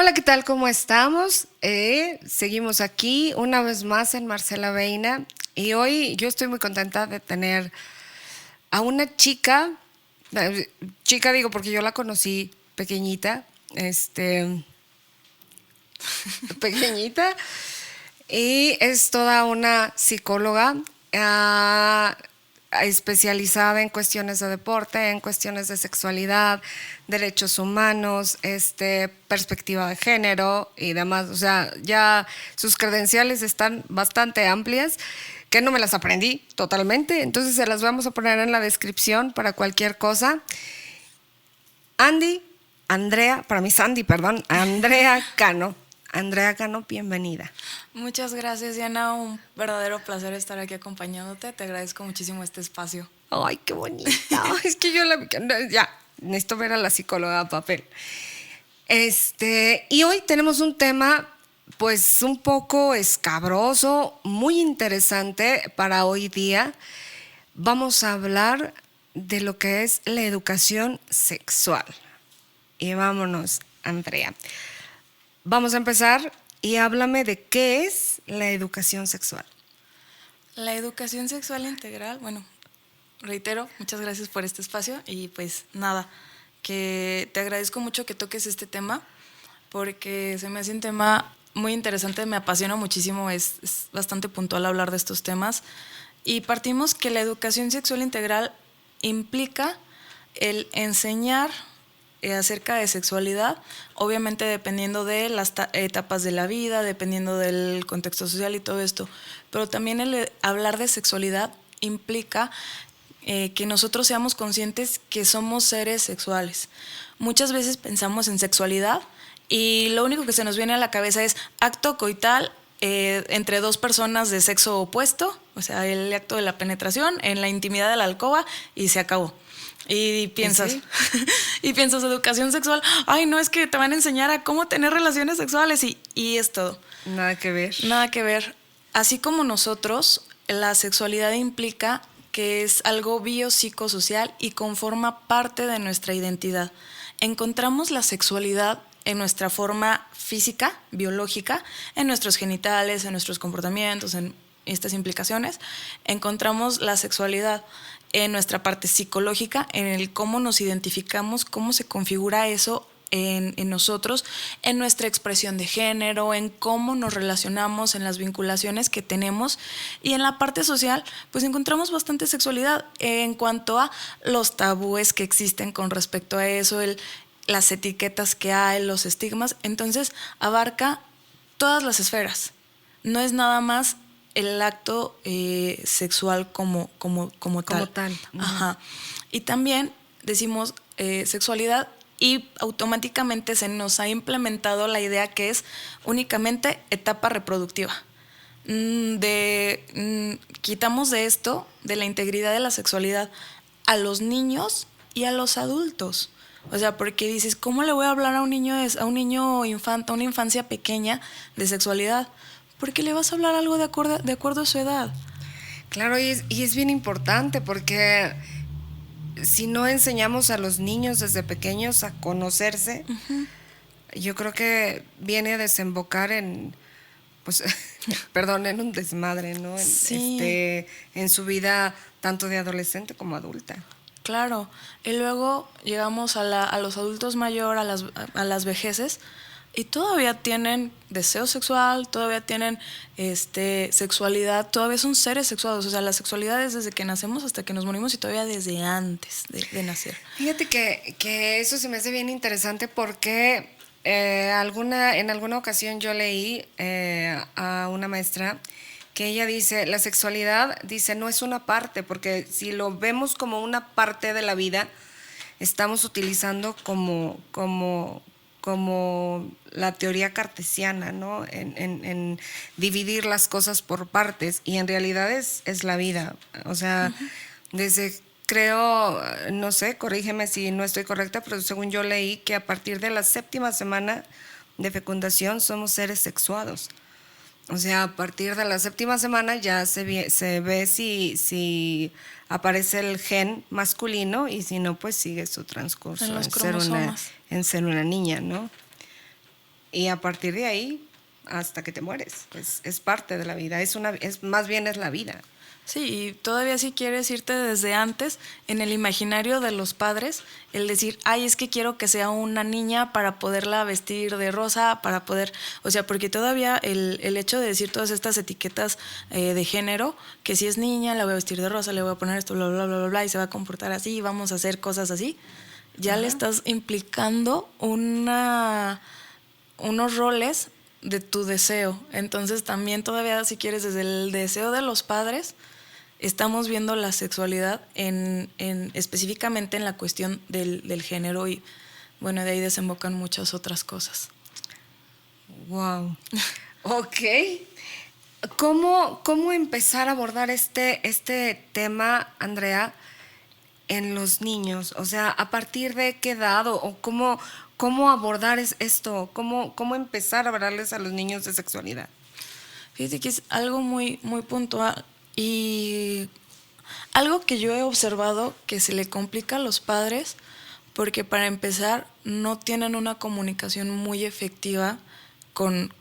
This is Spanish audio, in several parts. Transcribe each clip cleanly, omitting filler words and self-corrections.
Hola, ¿qué tal? ¿Cómo estamos? Seguimos aquí una vez más en Marcela Veina y hoy yo estoy muy contenta de tener a una chica, chica digo porque yo la conocí pequeñita, pequeñita, y es toda una psicóloga especializada en cuestiones de deporte, en cuestiones de sexualidad, derechos humanos, perspectiva de género y demás. O sea, ya sus credenciales están bastante amplias, que no me las aprendí totalmente, entonces se las vamos a poner en la descripción para cualquier cosa. Andy, Andrea, para mí Sandy, perdón, Andrea Cano. Andrea Cano, bienvenida. Muchas gracias, Diana. Un verdadero placer estar aquí acompañándote. Te agradezco muchísimo este espacio. Ay, qué bonita. Es que yo ya necesito ver a la psicóloga a papel. Y hoy tenemos un tema, pues, un poco escabroso, muy interesante para hoy día. Vamos a hablar de lo que es la educación sexual. Y vámonos, Andrea. Vamos a empezar y háblame de qué es la educación sexual. La educación sexual integral, bueno, reitero, muchas gracias por este espacio y pues nada, que te agradezco mucho que toques este tema porque se me hace un tema muy interesante, me apasiona muchísimo, es bastante puntual hablar de estos temas y partimos que la educación sexual integral implica el enseñar acerca de sexualidad, obviamente dependiendo de las etapas de la vida, dependiendo del contexto social y todo esto, pero también el hablar de sexualidad implica que nosotros seamos conscientes que somos seres sexuales. Muchas veces pensamos en sexualidad y lo único que se nos viene a la cabeza es acto coital entre dos personas de sexo opuesto, o sea, el acto de la penetración en la intimidad de la alcoba y se acabó. Y piensas, ¿Sí? y piensas educación sexual, ay no, es que te van a enseñar a cómo tener relaciones sexuales y es todo. Nada que ver. Nada que ver. Así como nosotros, la sexualidad implica que es algo biopsicosocial y conforma parte de nuestra identidad. Encontramos la sexualidad en nuestra forma física, biológica, en nuestros genitales, en nuestros comportamientos, en estas implicaciones. Encontramos la sexualidad en nuestra parte psicológica, en el cómo nos identificamos, cómo se configura eso en nosotros, en nuestra expresión de género, en cómo nos relacionamos, en las vinculaciones que tenemos. Y en la parte social, pues encontramos bastante sexualidad en cuanto a los tabúes que existen con respecto a eso, las etiquetas que hay, los estigmas. Entonces abarca todas las esferas. No es nada más el acto sexual como Como tal. tal. Ajá. Y también decimos sexualidad y automáticamente se nos ha implementado la idea que es únicamente etapa reproductiva. Quitamos de esto, de la integridad de la sexualidad, a los niños y a los adultos. O sea, porque dices, ¿cómo le voy a hablar a un niño infante, a una infancia pequeña de sexualidad? Porque le vas a hablar algo de acuerdo a su edad. Claro, y es bien importante porque si no enseñamos a los niños desde pequeños a conocerse, yo creo que viene a desembocar en, pues, perdón, en un desmadre, ¿no? Sí, En su vida tanto de adolescente como adulta. claro. Y luego llegamos a los adultos mayores, a las vejeces, y todavía tienen deseo sexual, todavía tienen sexualidad, todavía son seres sexuados. O sea, la sexualidad es desde que nacemos hasta que nos morimos y todavía desde antes de nacer. Fíjate que eso se me hace bien interesante porque en alguna ocasión yo leí a una maestra que ella dice, la sexualidad, dice, no es una parte, porque si lo vemos como una parte de la vida, estamos utilizando como la teoría cartesiana, ¿no? En dividir las cosas por partes, y en realidad es la vida. O sea, desde creo, no sé, corrígeme si no estoy correcta, pero según yo leí que a partir de la séptima semana de fecundación somos seres sexuados. O sea, a partir de la séptima semana ya se ve si aparece el gen masculino, y si no, pues sigue su En transcurso los cromosomas. en ser una niña, ¿no? y a partir de ahí hasta que te mueres. Es parte de la vida, más bien es la vida. Sí, y todavía si quieres irte desde antes, en el imaginario de los padres, el decir, ay, es que quiero que sea una niña para poderla vestir de rosa, para poder, o sea, porque todavía el hecho de decir todas estas etiquetas de género, que si es niña, la voy a vestir de rosa, le voy a poner esto, bla, bla, bla, bla, bla, y se va a comportar así, y vamos a hacer cosas así, ya le estás implicando unos roles de tu deseo. Entonces también todavía, si quieres, desde el deseo de los padres, estamos viendo la sexualidad específicamente en la cuestión del género y bueno, de ahí desembocan muchas otras cosas. Wow. Ok. ¿Cómo empezar a abordar este tema, Andrea, en los niños? O sea, ¿a partir de qué edad o cómo abordar esto? ¿Cómo empezar a hablarles a los niños de sexualidad? Fíjate que es algo muy, muy puntual y algo que yo he observado que se le complica a los padres porque para empezar no tienen una comunicación muy efectiva con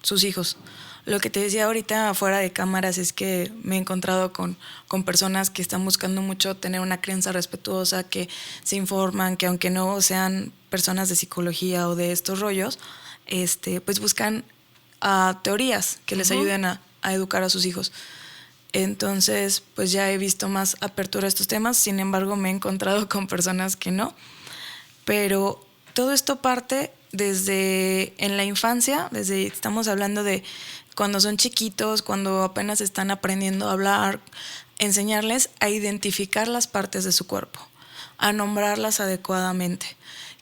sus hijos. Lo que te decía ahorita afuera de cámaras es que me he encontrado con personas que están buscando mucho tener una crianza respetuosa, que se informan, que aunque no sean personas de psicología o de estos rollos, pues buscan teorías que les ayuden a educar a sus hijos. Entonces, pues ya he visto más apertura a estos temas, sin embargo me he encontrado con personas que no. Pero todo esto parte desde en la infancia, estamos hablando de cuando son chiquitos, cuando apenas están aprendiendo a hablar, enseñarles a identificar las partes de su cuerpo, a nombrarlas adecuadamente,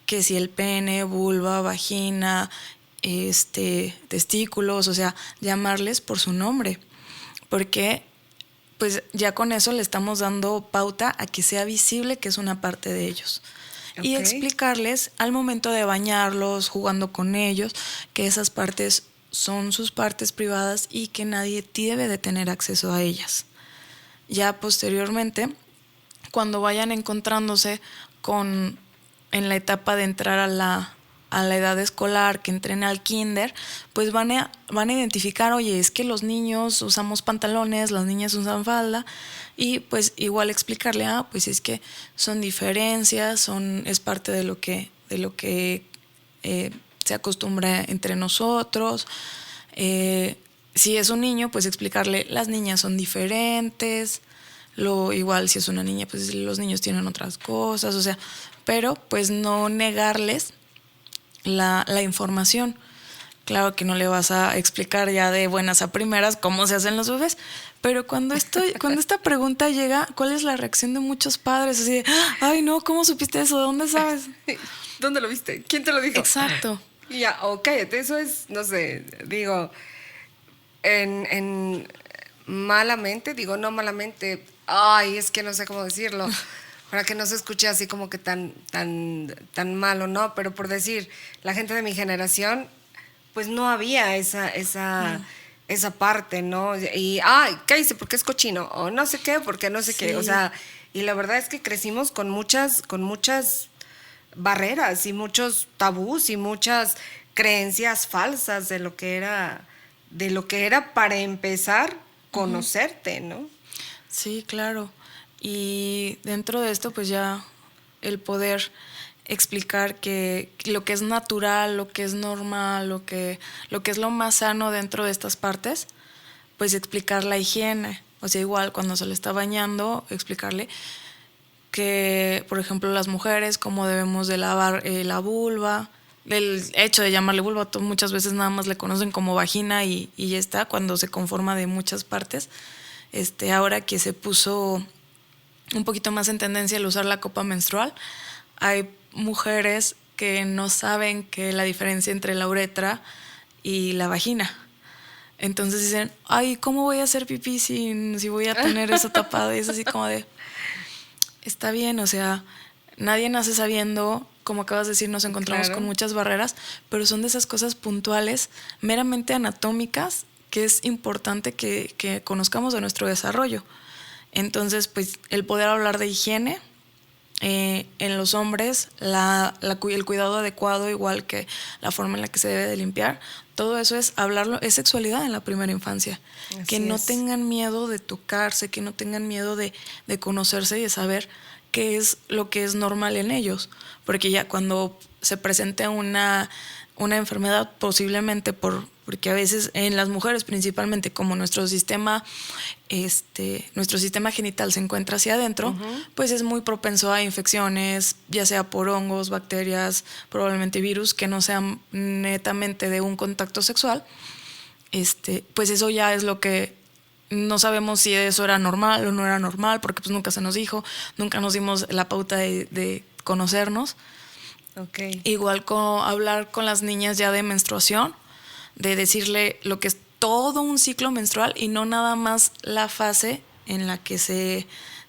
que si el pene, vulva, vagina, testículos, o sea, llamarles por su nombre, porque pues ya con eso le estamos dando pauta a que sea visible que es una parte de ellos. Okay. Y explicarles al momento de bañarlos, jugando con ellos, que esas partes son sus partes privadas y que nadie debe de tener acceso a ellas. Ya posteriormente, cuando vayan encontrándose en la etapa de entrar a la edad escolar, que entren al kinder, pues van a identificar, oye, es que los niños usamos pantalones, las niñas usan falda, y pues igual explicarle, pues es que son diferencias, es parte de lo que se acostumbra entre nosotros. Si es un niño, pues explicarle, las niñas son diferentes, igual si es una niña, pues los niños tienen otras cosas, o sea, pero pues no negarles la información. Claro que no le vas a explicar ya de buenas a primeras cómo se hacen los bebés, pero cuando esta pregunta llega, ¿cuál es la reacción de muchos padres? Así de, ay no, ¿cómo supiste eso? ¿De dónde sabes? ¿Dónde lo viste? ¿Quién te lo dijo? Exacto. Ya, cállate, eso es, no sé, digo, no malamente, ay, es que no sé cómo decirlo, para que no se escuche así como que tan malo, ¿no? Pero por decir, la gente de mi generación, pues no había esa parte, ¿no? Y, cállese porque es cochino, o no sé qué, porque no sé qué, o sea, y la verdad es que crecimos con muchas barreras y muchos tabús y muchas creencias falsas de lo que era para empezar conocerte, ¿no? Sí, claro. Y dentro de esto, pues ya el poder explicar que lo que es natural, lo que es normal, lo que es lo más sano dentro de estas partes, pues explicar la higiene. O sea, igual cuando se le está bañando, explicarle que, por ejemplo, las mujeres, cómo debemos de lavar la vulva. El hecho de llamarle vulva, muchas veces nada más le conocen como vagina y ya está, cuando se conforma de muchas partes. Ahora que se puso un poquito más en tendencia el usar la copa menstrual, hay mujeres que no saben que la diferencia entre la uretra y la vagina. Entonces dicen, ay, ¿cómo voy a hacer pipí si voy a tener eso tapado? Y es así como de, está bien, o sea, nadie nace sabiendo, como acabas de decir, nos encontramos con muchas barreras, pero son de esas cosas puntuales, meramente anatómicas, que es importante que conozcamos de nuestro desarrollo. Entonces, pues, el poder hablar de higiene, en los hombres el cuidado adecuado, igual que la forma en la que se debe de limpiar. Todo eso es hablarlo, es sexualidad en la primera infancia. Así que no es. tengan miedo de tocarse, que no tengan miedo de conocerse y de saber qué es lo que es normal en ellos. Porque ya cuando se presente una enfermedad, posiblemente porque a veces en las mujeres principalmente, como nuestro sistema genital se encuentra hacia adentro, pues es muy propenso a infecciones, ya sea por hongos, bacterias, probablemente virus, que no sean netamente de un contacto sexual. Pues eso ya es lo que no sabemos si eso era normal o no era normal, porque pues nunca se nos dijo, nunca nos dimos la pauta de conocernos. Okay. Igual con hablar con las niñas ya de menstruación, de decirle lo que es todo un ciclo menstrual y no nada más la fase en la que se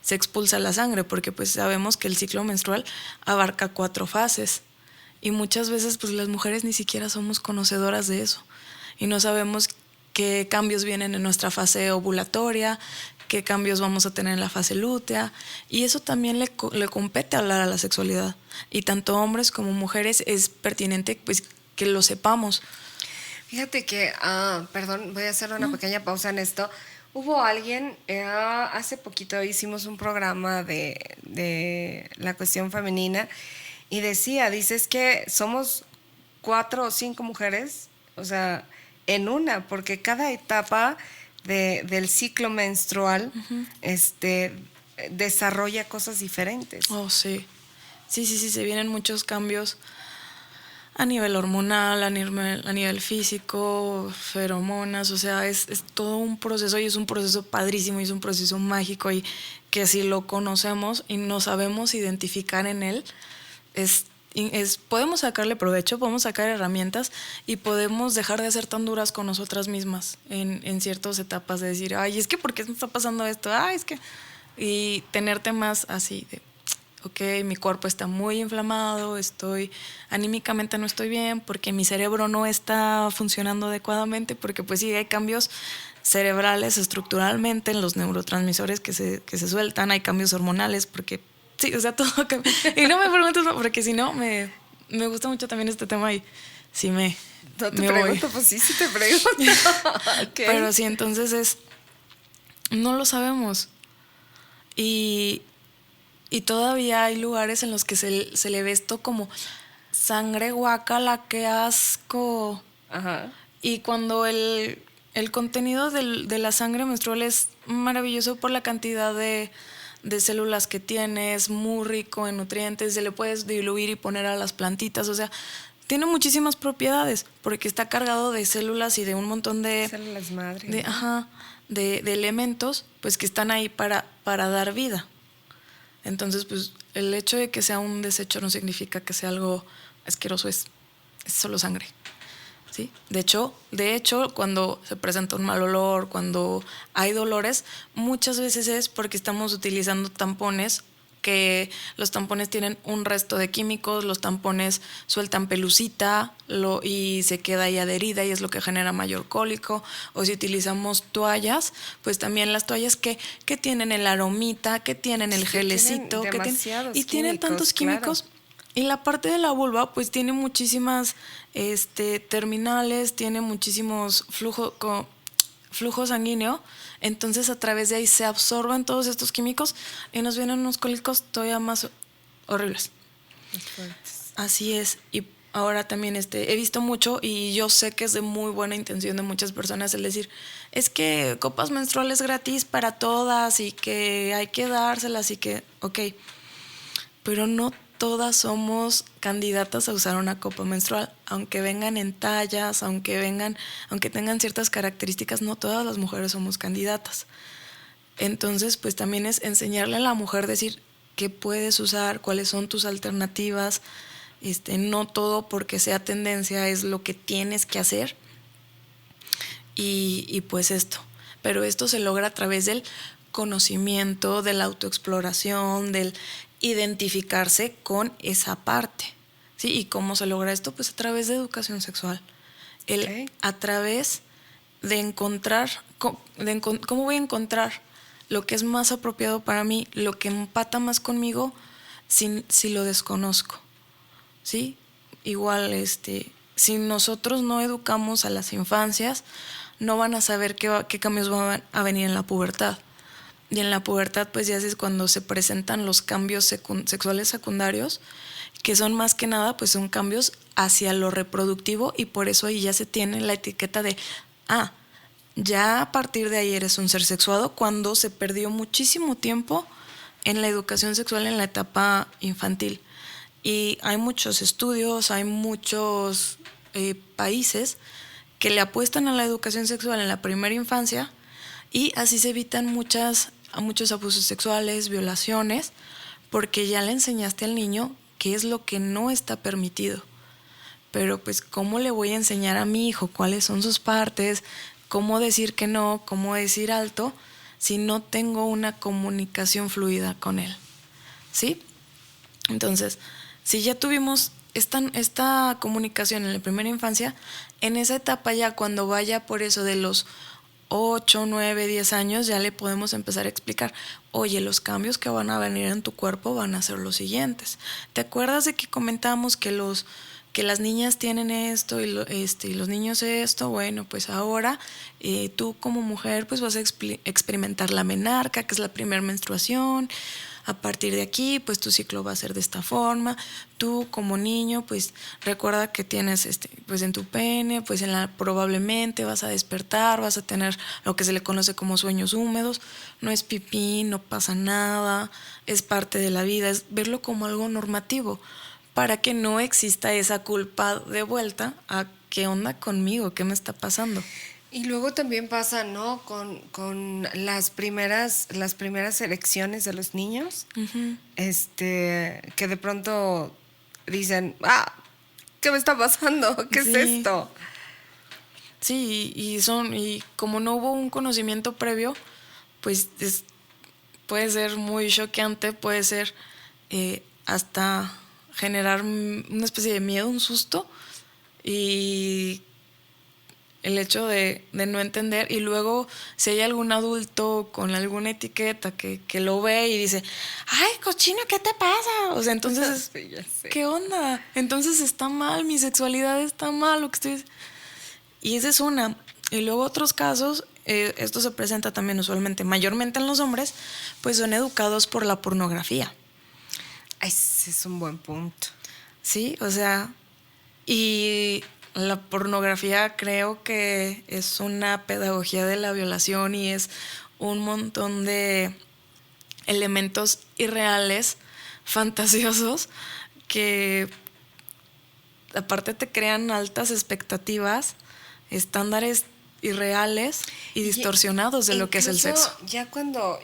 expulsa la sangre, porque pues sabemos que el ciclo menstrual abarca 4 fases y muchas veces pues las mujeres ni siquiera somos conocedoras de eso y no sabemos qué cambios vienen en nuestra fase ovulatoria, qué cambios vamos a tener en la fase lútea, y eso también le compete hablar a la sexualidad, y tanto hombres como mujeres es pertinente pues que lo sepamos. Fíjate que, perdón, voy a hacer una pequeña pausa en esto. Hubo alguien, hace poquito hicimos un programa de la cuestión femenina y dices que somos 4 o 5 mujeres, o sea, en una, porque cada etapa del ciclo menstrual desarrolla cosas diferentes. Oh, sí. Sí, se vienen muchos cambios a nivel hormonal, a nivel físico, feromonas, o sea, es todo un proceso y es un proceso padrísimo y es un proceso mágico y que si lo conocemos y nos sabemos identificar en él, podemos sacarle provecho, podemos sacar herramientas y podemos dejar de ser tan duras con nosotras mismas en ciertas etapas de decir, ay, es que ¿por qué me está pasando esto? Ay, es que... Y tenerte más así de, ok, mi cuerpo está muy inflamado, anímicamente no estoy bien, porque mi cerebro no está funcionando adecuadamente, porque pues sí, hay cambios cerebrales estructuralmente en los neurotransmisores que se sueltan, hay cambios hormonales, porque sí, o sea, todo cambia. Y no me preguntes, porque si no, me gusta mucho también este tema y sí No te me pregunto, voy. pues sí te pregunto. Okay. Pero sí, entonces no lo sabemos. Y todavía hay lugares en los que se le ve esto como sangre, guácala, qué asco. Ajá. Y cuando el contenido de la sangre menstrual es maravilloso por la cantidad de células que tiene, es muy rico en nutrientes, se le puedes diluir y poner a las plantitas, o sea, tiene muchísimas propiedades porque está cargado de células y de un montón de... Células madre. De elementos pues que están ahí para dar vida. Entonces, pues el hecho de que sea un desecho no significa que sea algo asqueroso, es solo sangre. ¿Sí? De hecho, cuando se presenta un mal olor, cuando hay dolores, muchas veces es porque estamos utilizando tampones, que los tampones tienen un resto de químicos, los tampones sueltan pelucita y se queda ahí adherida y es lo que genera mayor cólico. O si utilizamos toallas, pues también las toallas que tienen el aromita, que tienen el gelecito, tienen tantos químicos. Claro. Y la parte de la vulva, pues tiene muchísimas terminales, tiene muchísimos flujo sanguíneo, entonces a través de ahí se absorben todos estos químicos y nos vienen unos cólicos todavía más horribles. Así es. Y ahora también he visto mucho y yo sé que es de muy buena intención de muchas personas el decir, es que copas menstruales gratis para todas y que hay que dárselas y que, ok, pero no todas somos candidatas a usar una copa menstrual, aunque vengan en tallas, aunque tengan ciertas características, no todas las mujeres somos candidatas. Entonces, pues también es enseñarle a la mujer, decir qué puedes usar, cuáles son tus alternativas, no todo porque sea tendencia es lo que tienes que hacer. Y pues esto, pero esto se logra a través del conocimiento, de la autoexploración, del identificarse con esa parte, ¿sí? ¿Y cómo se logra esto? Pues a través de educación sexual. A través de encontrar, ¿cómo voy a encontrar lo que es más apropiado para mí, lo que empata más conmigo si lo desconozco? ¿Sí? Igual, si nosotros no educamos a las infancias, no van a saber qué cambios van a venir en la pubertad. Y en la pubertad, pues ya es cuando se presentan los cambios sexuales secundarios, que son más que nada, pues son cambios hacia lo reproductivo, y por eso ahí ya se tiene la etiqueta de, ya a partir de ahí eres un ser sexuado, cuando se perdió muchísimo tiempo en la educación sexual en la etapa infantil. Y hay muchos estudios, hay muchos países que le apuestan a la educación sexual en la primera infancia, y así se evitan muchos abusos sexuales, violaciones, porque ya le enseñaste al niño qué es lo que no está permitido. Pero pues, ¿cómo le voy a enseñar a mi hijo cuáles son sus partes? ¿Cómo decir que no? ¿Cómo decir alto? Si no tengo una comunicación fluida con él. ¿Sí? Entonces, si ya tuvimos esta comunicación en la primera infancia, en esa etapa ya cuando vaya por eso de los 8, 9, 10 años, ya le podemos empezar a explicar, oye, los cambios que van a venir en tu cuerpo van a ser los siguientes. ¿Te acuerdas de que comentábamos que las niñas tienen esto y los niños esto? Bueno, pues ahora tú como mujer pues vas a experimentar la menarca, que es la primera menstruación. A partir de aquí, pues tu ciclo va a ser de esta forma. Tú como niño, pues recuerda que tienes pues en tu pene, pues probablemente vas a despertar, vas a tener lo que se le conoce como sueños húmedos. No es pipí, no pasa nada, es parte de la vida, es verlo como algo normativo, para que no exista esa culpa de vuelta a qué onda conmigo, qué me está pasando. Y luego también pasa, ¿no? Con las primeras elecciones de los niños, Uh-huh. que de pronto dicen, ¿qué me está pasando? ¿Qué es esto? Sí, y como no hubo un conocimiento previo, pues puede ser muy choqueante, puede ser hasta generar una especie de miedo, un susto, y el hecho de no entender. Y luego si hay algún adulto con alguna etiqueta que lo ve y dice, ay, cochino, ¿qué te pasa? O sea, entonces, Sí, ya sé. ¿qué onda? Entonces está mal, mi sexualidad está mal, lo que estoy... Y esa es una. Y luego otros casos, esto se presenta también usualmente, mayormente en los hombres, pues son educados por la pornografía. Ese es un buen punto. Sí, o sea, y la pornografía creo que es una pedagogía de la violación, y es un montón de elementos irreales, fantasiosos, que aparte te crean altas expectativas, estándares irreales y distorsionados de lo que es el sexo. Ya cuando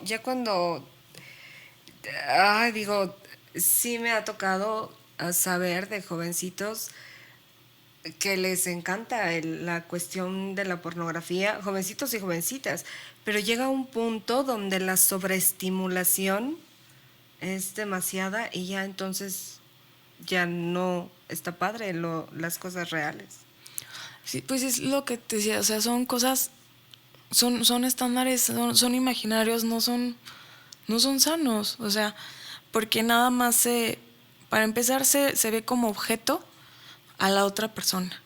digo, sí me ha tocado saber de jovencitos que les encanta la cuestión de la pornografía, jovencitos y jovencitas, pero llega un punto donde la sobreestimulación es demasiada y ya entonces ya no está padre las cosas reales. Sí, pues es lo que te decía, o sea, son cosas, son estándares, son imaginarios, no son sanos, o sea, porque nada más para empezar se ve como objeto a la otra persona.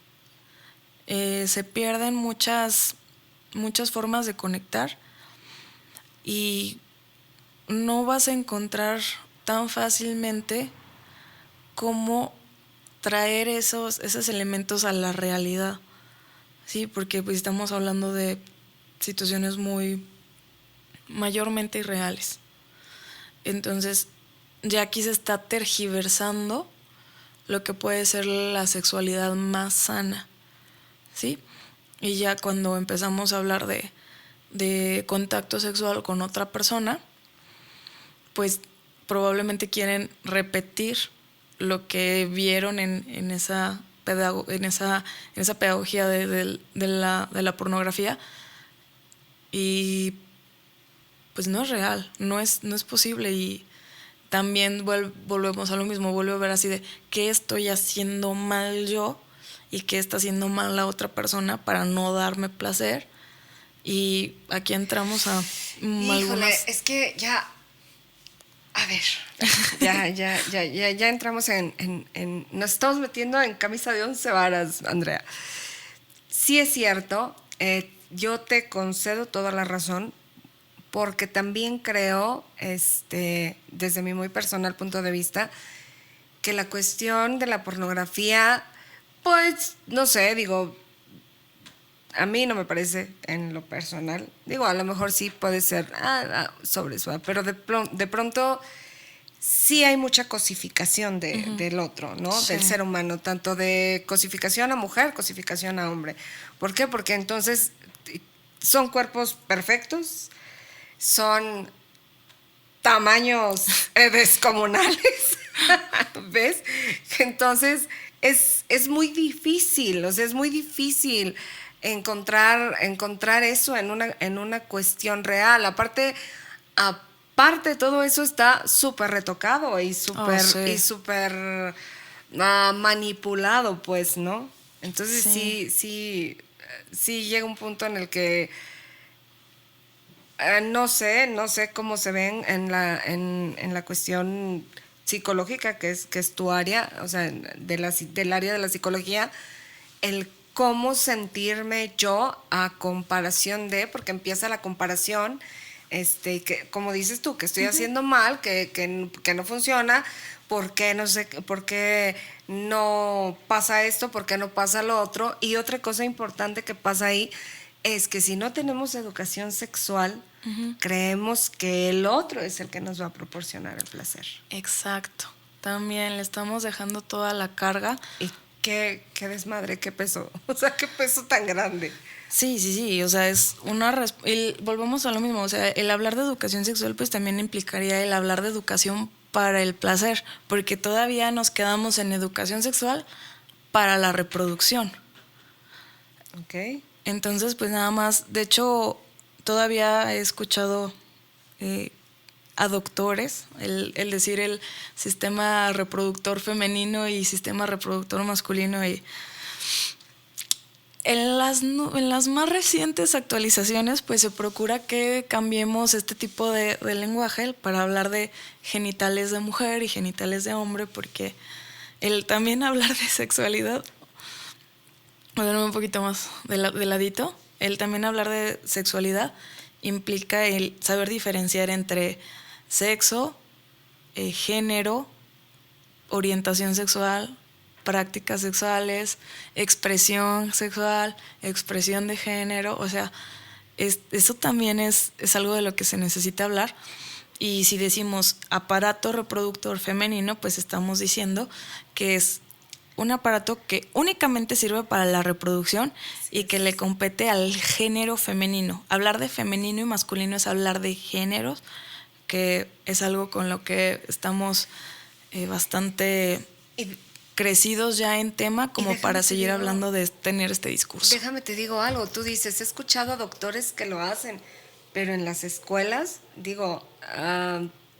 Se pierden muchas formas de conectar, y no vas a encontrar tan fácilmente cómo traer esos elementos a la realidad, ¿sí? Porque pues estamos hablando de situaciones muy mayormente irreales. Entonces, ya aquí se está tergiversando lo que puede ser la sexualidad más sana, ¿sí? Y ya cuando empezamos a hablar de contacto sexual con otra persona, pues probablemente quieren repetir lo que vieron en esa pedagogía de la pornografía, y pues no es real, no es posible. Y también volvemos a lo mismo, vuelvo a ver así de qué estoy haciendo mal yo y qué está haciendo mal la otra persona para no darme placer. Y aquí entramos a Híjole, es que ya A ver, ya entramos nos estamos metiendo en camisa de 11 varas, Andrea. Sí es cierto, yo te concedo toda la razón, porque también creo, desde mi muy personal punto de vista, que la cuestión de la pornografía, pues, no sé, digo, a mí no me parece en lo personal. Digo, a lo mejor sí puede ser sobresuave, pero de pronto sí hay mucha cosificación del otro, ¿no? Sí. Del ser humano, tanto de cosificación a mujer, cosificación a hombre. ¿Por qué? Porque entonces son cuerpos perfectos, son tamaños descomunales, ¿ves? Entonces es muy difícil, o sea, es muy difícil encontrar eso en una cuestión real. Aparte de todo eso está súper retocado y súper manipulado, pues, ¿no? Entonces sí llega un punto en el que no sé cómo se ven en la cuestión psicológica, que es tu área, o sea, del área de la psicología, el cómo sentirme yo a comparación de, porque empieza la comparación, que como dices tú, que estoy haciendo mal, que no funciona, por qué no pasa esto, por qué no pasa lo otro. Y otra cosa importante que pasa ahí es que si no tenemos educación sexual, creemos que el otro es el que nos va a proporcionar el placer. Exacto. También le estamos dejando toda la carga. Y qué desmadre, qué peso. O sea, qué peso tan grande. Sí. O sea, es volvemos a lo mismo. O sea, el hablar de educación sexual, pues también implicaría el hablar de educación para el placer, porque todavía nos quedamos en educación sexual para la reproducción. Ok. Entonces, pues nada más, de hecho, todavía he escuchado a doctores el decir el sistema reproductor femenino y sistema reproductor masculino. Y en las más recientes actualizaciones, pues se procura que cambiemos este tipo de lenguaje para hablar de genitales de mujer y genitales de hombre, porque el también hablar de sexualidad, moverme un poquito más de ladito, el también hablar de sexualidad implica el saber diferenciar entre sexo, género, orientación sexual, prácticas sexuales, expresión sexual, expresión de género. O sea, eso también es algo de lo que se necesita hablar. Y si decimos aparato reproductor femenino, pues estamos diciendo que es un aparato que únicamente sirve para la reproducción y que le compete al género femenino. Hablar de femenino y masculino es hablar de géneros, que es algo con lo que estamos bastante crecidos ya en tema como para seguir hablando de tener este discurso. Déjame te digo algo, tú dices, he escuchado a doctores que lo hacen, pero en las escuelas, digo,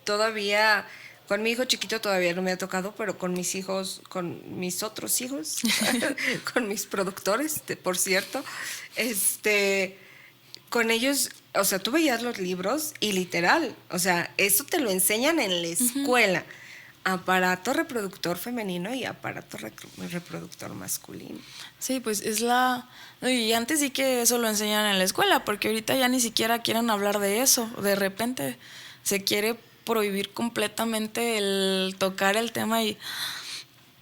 todavía, con mi hijo chiquito todavía no me ha tocado, pero con mis hijos, con mis otros hijos, con mis productores, por cierto, con ellos, o sea, tú veías los libros y literal, o sea, eso te lo enseñan en la escuela. Aparato reproductor femenino y aparato reproductor masculino. Sí, pues y antes sí que eso lo enseñan en la escuela, porque ahorita ya ni siquiera quieren hablar de eso. De repente se quiere prohibir completamente el tocar el tema y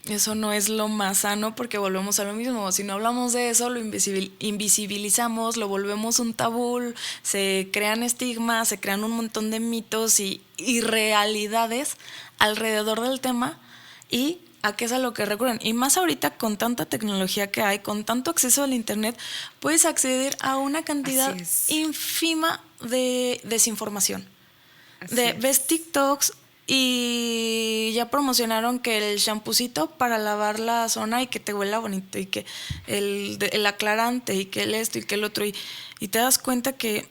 eso no es lo más sano, porque volvemos a lo mismo. Si no hablamos de eso, lo invisibilizamos, lo volvemos un tabú, se crean estigmas, se crean un montón de mitos y irrealidades alrededor del tema, y a qué es a lo que recurren. Y más ahorita con tanta tecnología que hay, con tanto acceso al internet, puedes acceder a una cantidad ínfima de desinformación. Ves TikToks y ya promocionaron que el champucito para lavar la zona y que te huela bonito, y que el aclarante, y que el esto y que el otro, y te das cuenta que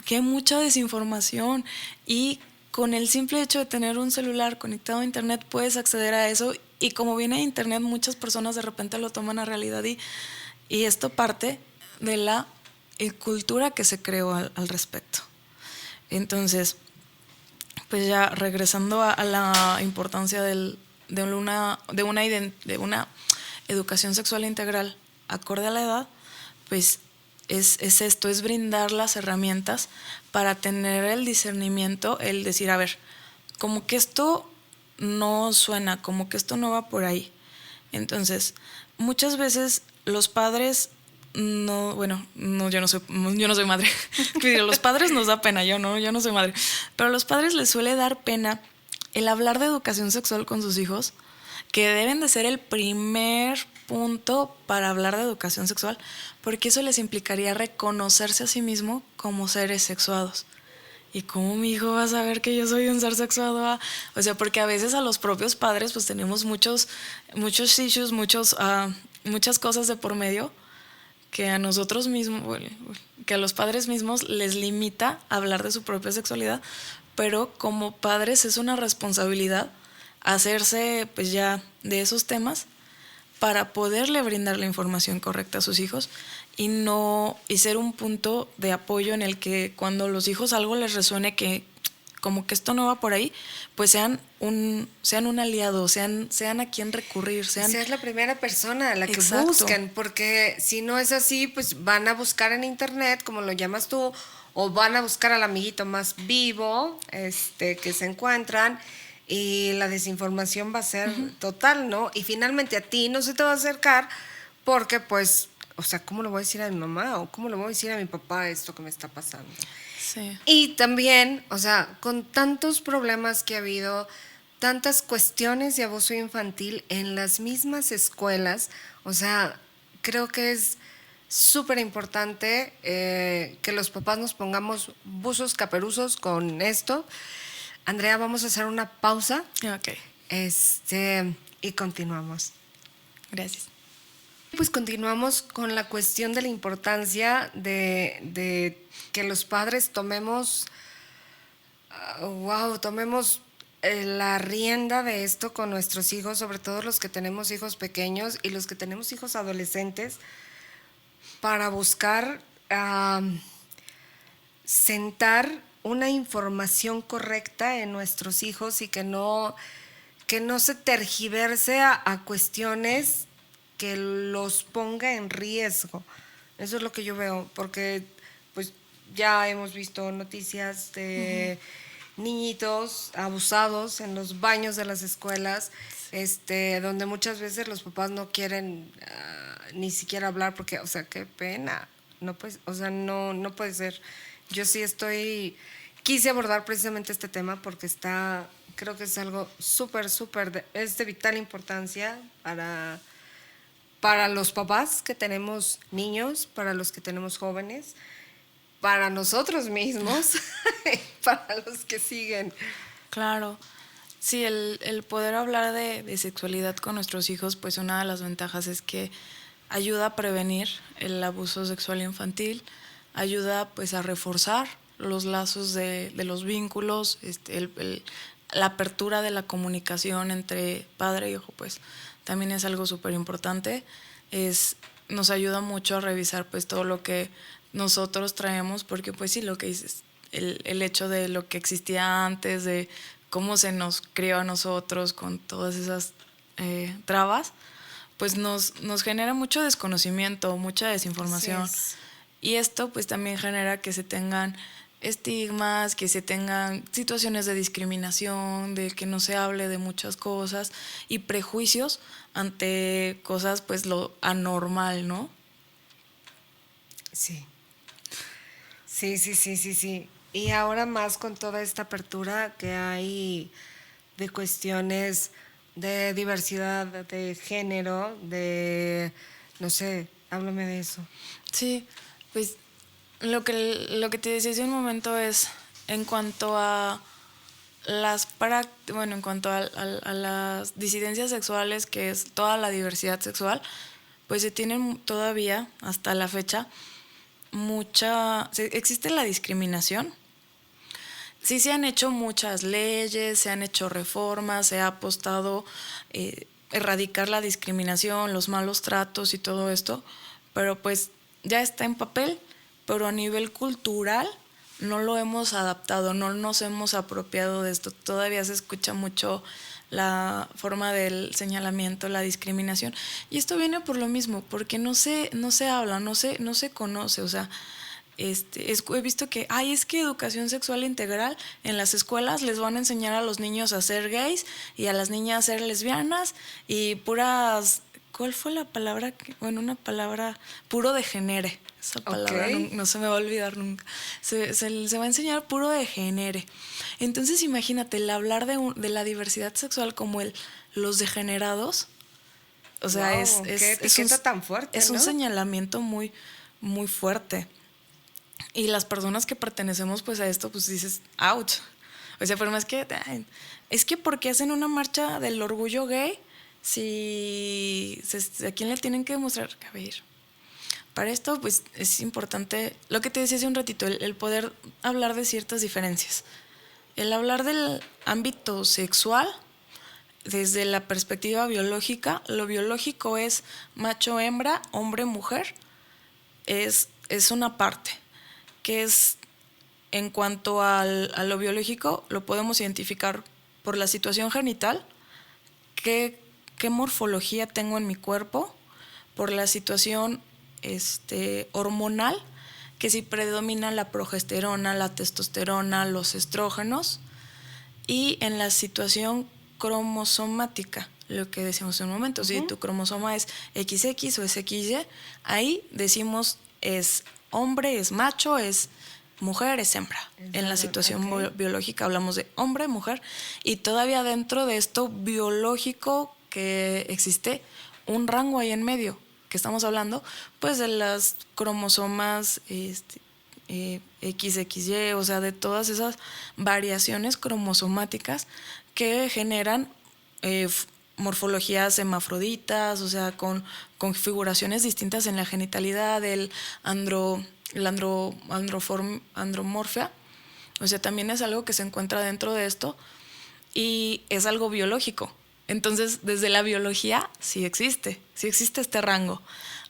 hay mucha desinformación, y con el simple hecho de tener un celular conectado a internet puedes acceder a eso, y como viene de internet muchas personas de repente lo toman a realidad, y esto parte de la cultura que se creó al respecto. Entonces, pues ya regresando a la importancia de una educación sexual integral acorde a la edad, pues es esto, es brindar las herramientas para tener el discernimiento, el decir, a ver, como que esto no suena, como que esto no va por ahí. Entonces, muchas veces los padres no, bueno, no, yo no soy madre. Los padres nos da pena, yo no soy madre. Pero a los padres les suele dar pena el hablar de educación sexual con sus hijos, que deben de ser el primer punto para hablar de educación sexual, porque eso les implicaría reconocerse a sí mismo como seres sexuados. ¿Y cómo mi hijo va a saber que yo soy un ser sexuado? O sea, porque a veces a los propios padres pues tenemos muchos issues, muchas cosas de por medio que a nosotros mismos, que a los padres mismos les limita hablar de su propia sexualidad, pero como padres es una responsabilidad hacerse pues ya de esos temas para poderle brindar la información correcta a sus hijos y ser un punto de apoyo en el que cuando los hijos algo les resuene que como que esto no va por ahí, pues sean un aliado, sean a quien recurrir. Seas la primera persona a la que Exacto. busquen, porque si no es así, pues van a buscar en internet, como lo llamas tú, o van a buscar al amiguito más vivo que se encuentran, y la desinformación va a ser total, ¿no? Y finalmente a ti no se te va a acercar porque, pues, o sea, ¿cómo le voy a decir a mi mamá o cómo le voy a decir a mi papá esto que me está pasando? Sí. Y también, o sea, con tantos problemas que ha habido, tantas cuestiones de abuso infantil en las mismas escuelas, o sea, creo que es súper importante que los papás nos pongamos buzos caperuzos con esto. Andrea, vamos a hacer una pausa. Ok. Y continuamos. Gracias. Pues continuamos con la cuestión de la importancia de que los padres tomemos la rienda de esto con nuestros hijos, sobre todo los que tenemos hijos pequeños y los que tenemos hijos adolescentes, para buscar sentar una información correcta en nuestros hijos y que no se tergiverse a cuestiones que los ponga en riesgo. Eso es lo que yo veo, porque pues ya hemos visto noticias de niñitos abusados en los baños de las escuelas, donde muchas veces los papás no quieren ni siquiera hablar porque, o sea, qué pena. No puede, o sea, no puede ser. Yo sí quise abordar precisamente este tema porque creo que es algo es de vital importancia para los papás que tenemos niños, para los que tenemos jóvenes, para nosotros mismos, para los que siguen. Claro. Sí, el poder hablar de sexualidad con nuestros hijos, pues una de las ventajas es que ayuda a prevenir el abuso sexual infantil, ayuda pues a reforzar los lazos de los vínculos, la apertura de la comunicación entre padre e hijo, pues también es algo súper importante. Nos ayuda mucho a revisar pues todo lo que nosotros traemos, porque pues sí, lo que dices, el hecho de lo que existía antes, de cómo se nos crió a nosotros con todas esas trabas, pues nos genera mucho desconocimiento, mucha desinformación. Y esto pues también genera que se tengan estigmas, que se tengan situaciones de discriminación, de que no se hable de muchas cosas y prejuicios ante cosas pues lo anormal, ¿no? Sí. Sí. Y ahora más con toda esta apertura que hay de cuestiones de diversidad de género, no sé, háblame de eso. Sí, pues lo que te decía hace un momento es en cuanto a en cuanto a las disidencias sexuales, que es toda la diversidad sexual, pues se tienen todavía hasta la fecha existe la discriminación. Sí se han hecho muchas leyes, se han hecho reformas, se ha apostado erradicar la discriminación, los malos tratos y todo esto, pero pues ya está en papel, pero a nivel cultural no lo hemos adaptado, no nos hemos apropiado de esto. Todavía se escucha mucho la forma del señalamiento, la discriminación. Y esto viene por lo mismo, porque no se habla, no se conoce. O sea, he visto que es que educación sexual integral en las escuelas les van a enseñar a los niños a ser gays y a las niñas a ser lesbianas y puras... ¿Cuál fue la palabra? Una palabra, puro degenere. Esa palabra no se me va a olvidar nunca. Se va a enseñar puro degenere. Entonces imagínate, el hablar de la diversidad sexual como los degenerados, o sea, wow, qué etiqueta tan fuerte, es ¿no? un señalamiento muy, muy fuerte. Y las personas que pertenecemos pues a esto, pues dices, ouch. O sea, pero más que, es que ¿por qué hacen una marcha del orgullo gay? ¿A quién le tienen que demostrar? A ver, para esto pues es importante, lo que te decía hace un ratito, el poder hablar de ciertas diferencias. El hablar del ámbito sexual desde la perspectiva biológica. Lo biológico es macho-hembra, hombre-mujer. Es una parte que es, en cuanto a lo biológico, lo podemos identificar por la situación genital, qué morfología tengo en mi cuerpo, por la situación hormonal, que si predomina la progesterona, la testosterona, los estrógenos, y en la situación cromosomática, lo que decimos en un momento, si tu cromosoma es XX o es XY, ahí decimos es hombre, es macho, es mujer, es hembra. En la situación biológica hablamos de hombre, mujer, y todavía dentro de esto biológico que existe un rango ahí en medio, que estamos hablando pues de las cromosomas XXY, o sea, de todas esas variaciones cromosomáticas que generan morfologías hermafroditas, o sea, con configuraciones distintas en la genitalidad, andromorfia. O sea, también es algo que se encuentra dentro de esto y es algo biológico. Entonces, desde la biología sí existe este rango.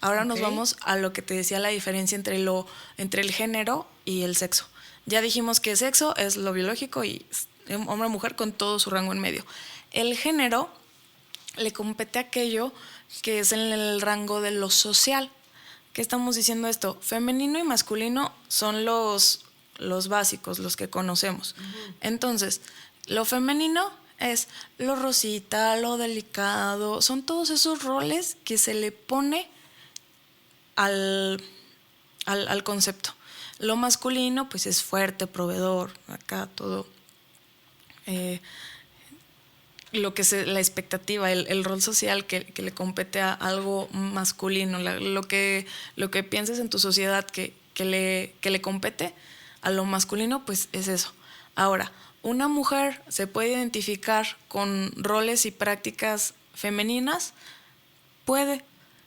Ahora nos vamos a lo que te decía, la diferencia entre el género y el sexo. Ya dijimos que sexo es lo biológico y hombre o mujer con todo su rango en medio. El género le compete a aquello que es en el rango de lo social. ¿Qué estamos diciendo esto? Femenino y masculino son los básicos, los que conocemos. Entonces, lo femenino es lo rosita, lo delicado, son todos esos roles que se le pone al concepto. Lo masculino pues es fuerte, proveedor, acá todo lo que la expectativa, el rol social que le compete a algo masculino, lo que pienses en tu sociedad que le compete a lo masculino, pues es eso. Ahora, una mujer se puede identificar con roles y prácticas femeninas,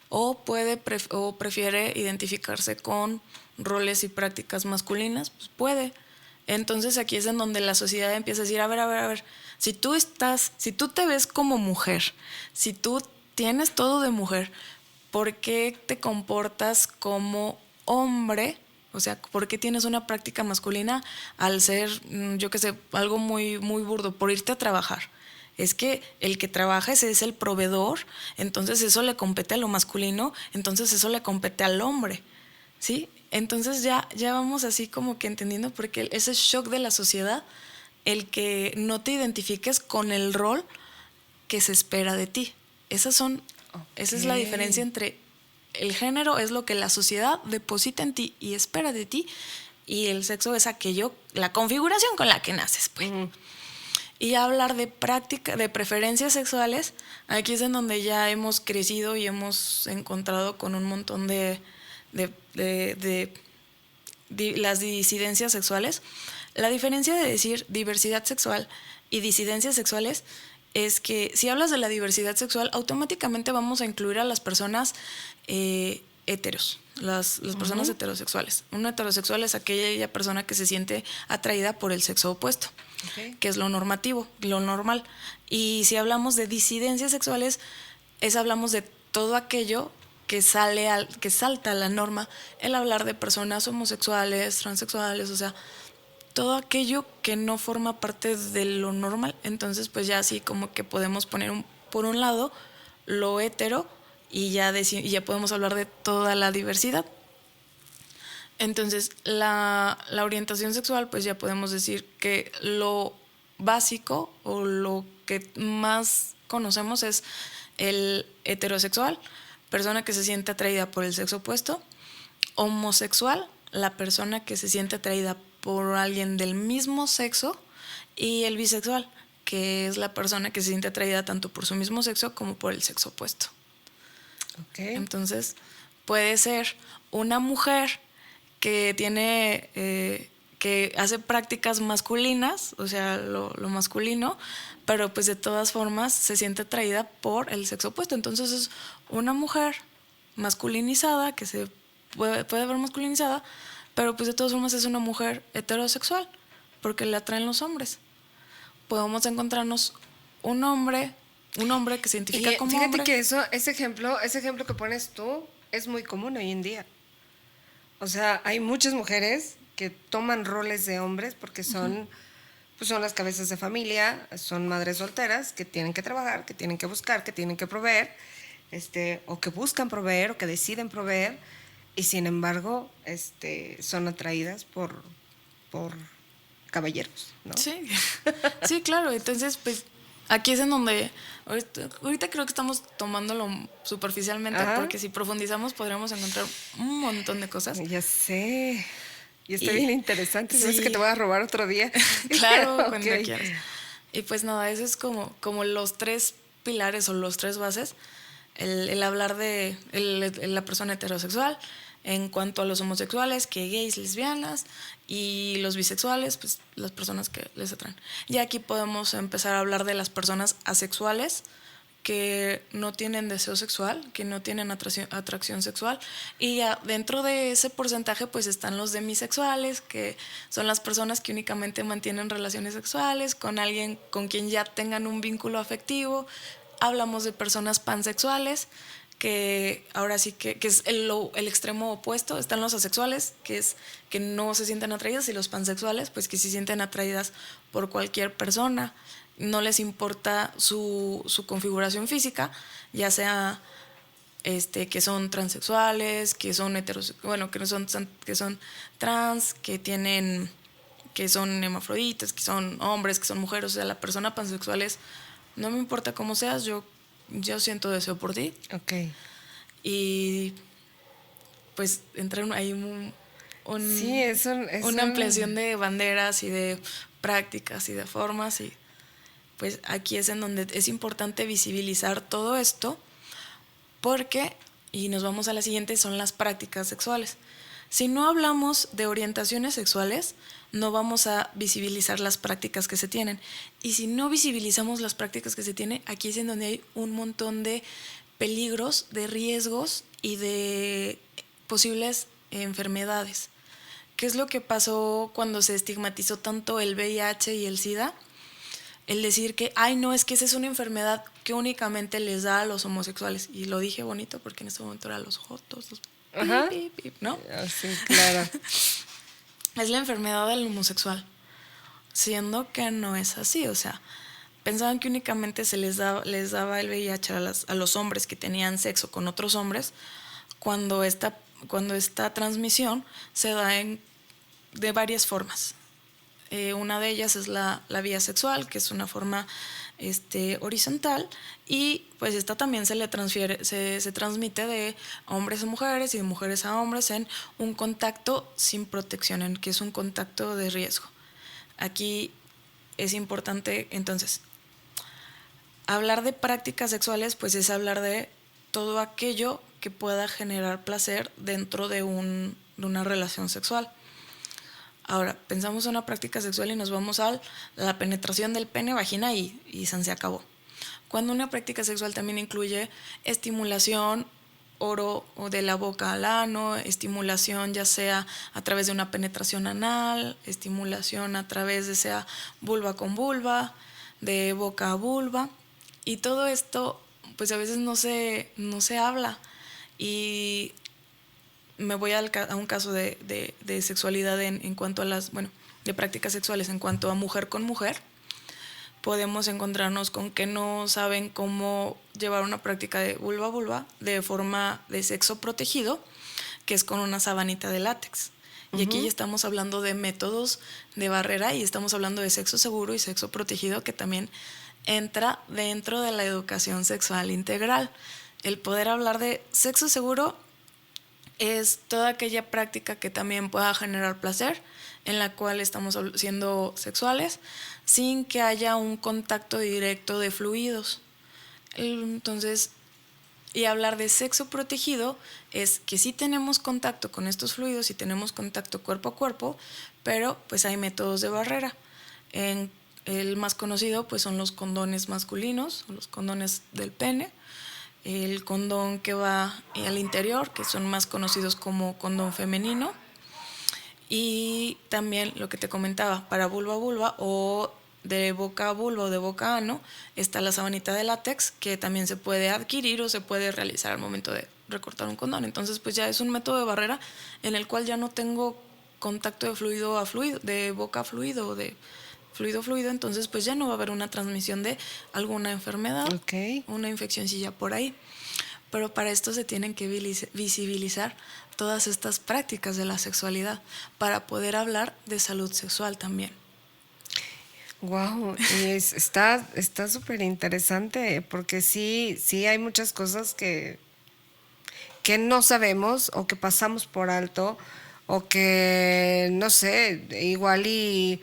o prefiere identificarse con roles y prácticas masculinas, pues puede. Entonces aquí es en donde la sociedad empieza a decir, a ver, si tú te ves como mujer, si tú tienes todo de mujer, ¿por qué te comportas como hombre? O sea, ¿por qué tienes una práctica masculina al ser, yo qué sé, algo muy, muy burdo, por irte a trabajar? Es que el que trabaja ese es el proveedor, entonces eso le compete a lo masculino, entonces eso le compete al hombre, ¿sí? Entonces ya vamos así como que entendiendo, porque ese shock de la sociedad, el que no te identifiques con el rol que se espera de ti. Esa es la diferencia entre el género, es lo que la sociedad deposita en ti y espera de ti, y el sexo es aquello, la configuración con la que naces, pues. Y hablar de práctica, de preferencias sexuales, aquí es en donde ya hemos crecido y hemos encontrado con un montón de las disidencias sexuales. La diferencia de decir diversidad sexual y disidencias sexuales es que si hablas de la diversidad sexual, automáticamente vamos a incluir a las personas heteros, las personas heterosexuales. Un heterosexual es aquella persona que se siente atraída por el sexo opuesto, que es lo normativo, lo normal. Y si hablamos de disidencias sexuales, hablamos de todo aquello que salta a la norma, el hablar de personas homosexuales, transexuales, o sea, todo aquello que no forma parte de lo normal. Entonces, pues ya así como que podemos poner por un lado lo hetero y ya podemos hablar de toda la diversidad. Entonces, la orientación sexual, pues ya podemos decir que lo básico o lo que más conocemos es el heterosexual, persona que se siente atraída por el sexo opuesto; homosexual, la persona que se siente atraída por alguien del mismo sexo; y el bisexual, que es la persona que se siente atraída tanto por su mismo sexo como por el sexo opuesto. Okay. Entonces, puede ser una mujer que tiene que hace prácticas masculinas, o sea, lo masculino, pero pues de todas formas se siente atraída por el sexo opuesto. Entonces es una mujer masculinizada, que se puede ver masculinizada, pero pues de todas formas es una mujer heterosexual, porque le atraen los hombres. Podemos encontrarnos un hombre que se identifica como fíjate hombre. que ese ejemplo que pones tú es muy común hoy en día. O sea, hay muchas mujeres que toman roles de hombres porque son, pues son las cabezas de familia, son madres solteras que tienen que trabajar, que tienen que buscar, que tienen que proveer, o que buscan proveer o que deciden proveer, y sin embargo, son atraídas por caballeros, ¿no? Sí, sí, claro. Entonces, pues aquí es en donde ahorita creo que estamos tomándolo superficialmente, Ajá. porque si profundizamos podríamos encontrar un montón de cosas. Ya sé. Y está Y bien interesante. Se me hace que sí, te voy a robar otro día. claro, Ok. cuando quieras. Y pues nada, eso es como los tres pilares o los tres bases. El hablar de la persona heterosexual, en cuanto a los homosexuales, que gays, lesbianas, y los bisexuales, pues las personas que les atraen. Y aquí podemos empezar a hablar de las personas asexuales, que no tienen deseo sexual, que no tienen atracción sexual, y dentro de ese porcentaje pues están los demisexuales, que son las personas que únicamente mantienen relaciones sexuales con alguien con quien ya tengan un vínculo afectivo. Hablamos de personas pansexuales, que ahora sí que es el extremo opuesto. Están los asexuales, que es que no se sienten atraídas, y los pansexuales, pues que se sienten atraídas por cualquier persona. No les importa su configuración física, ya sea que son transexuales, que son heterosexuales, que son trans, que son hermafroditas, que son hombres, que son mujeres. O sea, la persona pansexual es, no me importa cómo seas, yo siento deseo por ti. Ok. Y pues entra ahí Sí, una ampliación de banderas y de prácticas y de formas, y pues aquí es en donde es importante visibilizar todo esto, porque, y nos vamos a la siguiente, son las prácticas sexuales. Si no hablamos de orientaciones sexuales, no vamos a visibilizar las prácticas que se tienen. Y si no visibilizamos las prácticas que se tienen, aquí es en donde hay un montón de peligros, de riesgos y de posibles enfermedades. ¿Qué es lo que pasó cuando se estigmatizó tanto el VIH y el SIDA? El decir que, ay, no, es que esa es una enfermedad que únicamente les da a los homosexuales. Y lo dije bonito porque en este momento eran los jotos, los Ajá. ¿no? Sí, claro. Es la enfermedad del homosexual, siendo que no es así. O sea, pensaban que únicamente les daba el VIH a los hombres que tenían sexo con otros hombres, cuando esta transmisión se da de varias formas. Una de ellas es la vía sexual, que es una forma horizontal, y pues esta también se transmite de hombres a mujeres y de mujeres a hombres en un contacto sin protección, que es un contacto de riesgo. Aquí es importante, entonces, hablar de prácticas sexuales, pues es hablar de todo aquello que pueda generar placer dentro de una relación sexual. Ahora, pensamos en una práctica sexual y nos vamos a la penetración del pene, vagina y se acabó. Cuando una práctica sexual también incluye estimulación o de la boca al ano, estimulación ya sea a través de una penetración anal, estimulación a través de sea vulva con vulva, de boca a vulva, y todo esto pues a veces no se habla. Y me voy a un caso de sexualidad en cuanto a de prácticas sexuales en cuanto a mujer con mujer, podemos encontrarnos con que no saben cómo llevar una práctica de vulva a vulva de forma de sexo protegido, que es con una sabanita de látex. Y aquí ya estamos hablando de métodos de barrera y estamos hablando de sexo seguro y sexo protegido, que también entra dentro de la educación sexual integral. El poder hablar de sexo seguro es toda aquella práctica que también pueda generar placer, en la cual estamos siendo sexuales, sin que haya un contacto directo de fluidos. Entonces, y hablar de sexo protegido es que sí tenemos contacto con estos fluidos y tenemos contacto cuerpo a cuerpo, pero pues hay métodos de barrera. El más conocido pues son los condones masculinos, los condones del pene, el condón que va al interior, que son más conocidos como condón femenino, y también lo que te comentaba, para vulva a vulva o de boca a vulva o de boca a ano, está la sabanita de látex, que también se puede adquirir o se puede realizar al momento de recortar un condón. Entonces pues ya es un método de barrera en el cual ya no tengo contacto de fluido a fluido, de boca a fluido o de fluido a fluido, entonces pues ya no va a haber una transmisión de alguna enfermedad, una infeccióncilla por ahí. Pero para esto se tienen que visibilizar todas estas prácticas de la sexualidad para poder hablar de salud sexual también. Wow, y está súper interesante porque sí hay muchas cosas que no sabemos o que pasamos por alto o que, no sé, igual y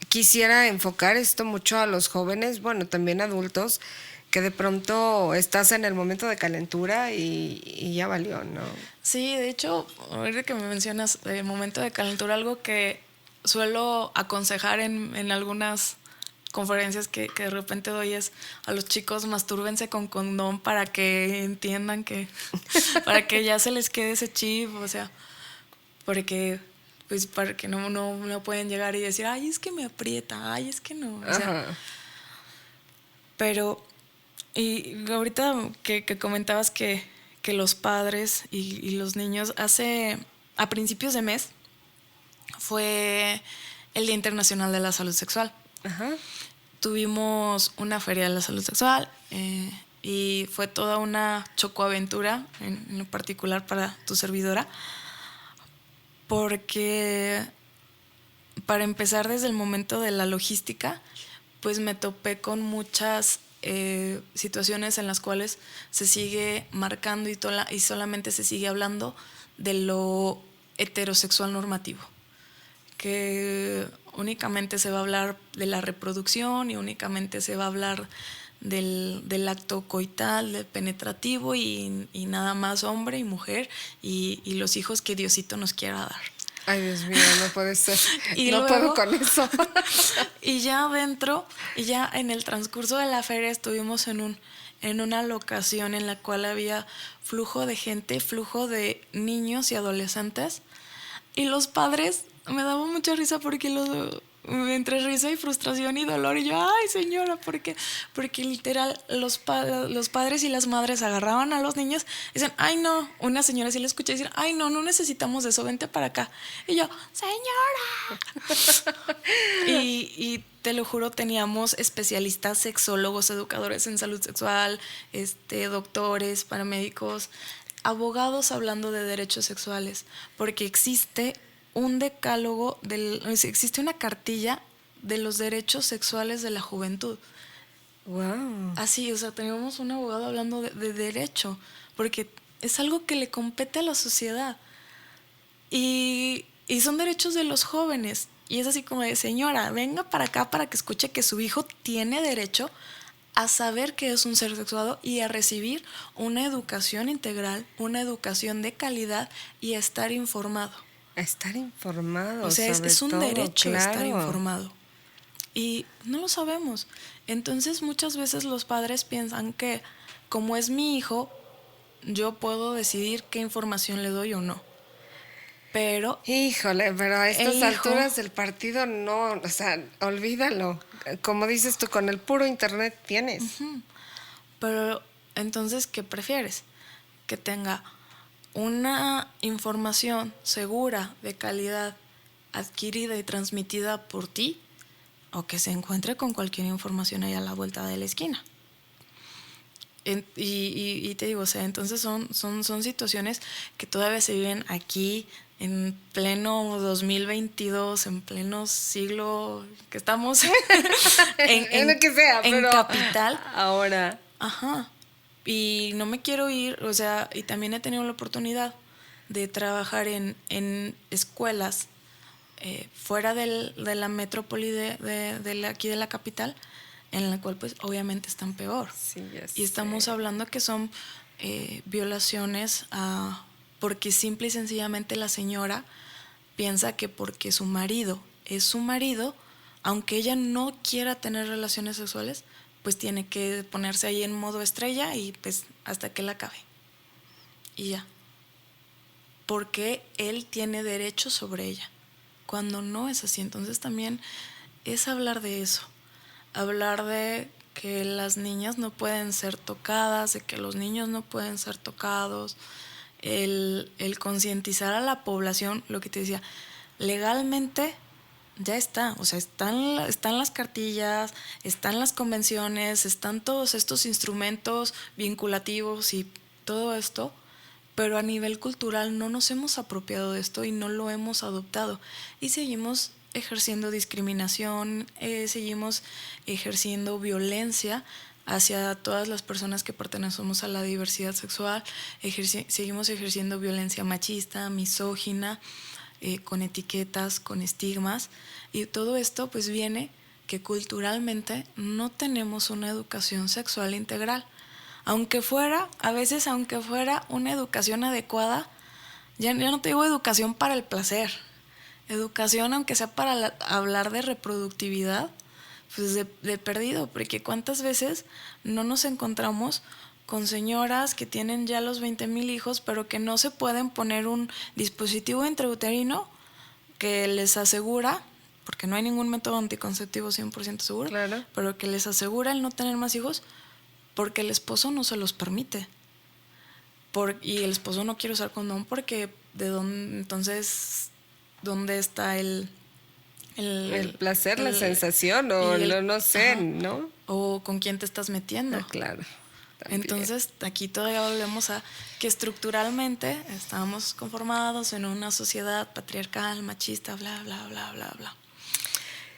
quisiera enfocar esto mucho a los jóvenes, bueno, también adultos, que de pronto estás en el momento de calentura y ya valió, ¿no? Sí, de hecho, ahorita que me mencionas el momento de calentura, algo que suelo aconsejar en algunas conferencias que de repente doy es a los chicos: mastúrbense con condón para que entiendan que para que ya se les quede ese chip, o sea, porque pues para que no pueden llegar y decir, ay, es que me aprieta, ay, es que no, o sea. Ajá. Pero y ahorita que comentabas que los padres y los niños, a principios de mes fue el Día Internacional de la Salud Sexual. Ajá. Tuvimos una feria de la salud sexual y fue toda una chocoaventura, en lo particular para tu servidora, porque para empezar, desde el momento de la logística, pues me topé con muchas situaciones en las cuales se sigue marcando y solamente se sigue hablando de lo heterosexual normativo, que únicamente se va a hablar de la reproducción y únicamente se va a hablar del acto coital, del penetrativo y nada más hombre y mujer y los hijos que Diosito nos quiera dar. Ay, Dios mío, no puede ser. Y no luego, puedo con eso. Y ya adentro, y ya en el transcurso de la feria estuvimos en una locación en la cual había flujo de gente, flujo de niños y adolescentes. Y los padres, me daba mucha risa porque entre risa y frustración y dolor, y yo, ay señora, ¿por qué? Porque literal los padres y las madres agarraban a los niños y dicen, ay no, una señora sí le escuché decir, ay no necesitamos de eso, vente para acá. Y yo, señora. y te lo juro, teníamos especialistas, sexólogos, educadores en salud sexual, doctores, paramédicos, abogados hablando de derechos sexuales, porque existe un decálogo, existe una cartilla de los derechos sexuales de la juventud. Wow. Así, o sea, teníamos un abogado hablando de derecho, porque es algo que le compete a la sociedad. Y son derechos de los jóvenes. Y es así como de, señora, venga para acá para que escuche que su hijo tiene derecho a saber que es un ser sexuado y a recibir una educación integral, una educación de calidad y a estar informado. A estar informado. O sea, es un todo, derecho claro. estar informado. Y no lo sabemos. Entonces muchas veces los padres piensan que como es mi hijo, yo puedo decidir qué información le doy o no. Pero Híjole, pero a estas alturas del partido no, o sea, olvídalo. Como dices tú, con el puro internet tienes. Pero entonces, ¿qué prefieres? Que tenga una información segura, de calidad adquirida y transmitida por ti, o que se encuentre con cualquier información ahí a la vuelta de la esquina. Y te digo, o sea, entonces son situaciones que todavía se viven aquí en pleno 2022, en pleno siglo que estamos en lo que sea, en pero capital. ahora. Ajá. Y no me quiero ir, o sea, y también he tenido la oportunidad de trabajar en escuelas fuera de la metrópoli aquí de la capital, en la cual pues obviamente están peor. Sí, ya y estamos sé. hablando que son violaciones porque simple y sencillamente la señora piensa que porque su marido es su marido, aunque ella no quiera tener relaciones sexuales, pues tiene que ponerse ahí en modo estrella y pues hasta que la acabe. Y ya. Porque él tiene derecho sobre ella, cuando no es así. Entonces también es hablar de eso, hablar de que las niñas no pueden ser tocadas, de que los niños no pueden ser tocados, el concientizar a la población, lo que te decía, legalmente ya está, o sea, están las cartillas, están las convenciones, están todos estos instrumentos vinculativos y todo esto, pero a nivel cultural no nos hemos apropiado de esto y no lo hemos adoptado. Y seguimos ejerciendo discriminación, seguimos ejerciendo violencia hacia todas las personas que pertenecemos a la diversidad sexual, seguimos ejerciendo violencia machista, misógina, con etiquetas, con estigmas, y todo esto pues viene que culturalmente no tenemos una educación sexual integral. Aunque fuera una educación adecuada, ya no te digo educación para el placer, educación aunque sea para hablar de reproductividad, pues de perdido, porque cuántas veces no nos encontramos con señoras que tienen ya los 20,000 hijos, pero que no se pueden poner un dispositivo intrauterino que les asegura, porque no hay ningún método anticonceptivo 100% seguro, Claro. pero que les asegura el no tener más hijos, porque el esposo no se los permite. Y el esposo no quiere usar condón porque entonces, ¿dónde está el placer, la sensación, o no sé, ajá, ¿no? o con quién te estás metiendo? Claro. También. Entonces, aquí todavía volvemos a que estructuralmente estamos conformados en una sociedad patriarcal, machista, bla, bla, bla, bla, bla.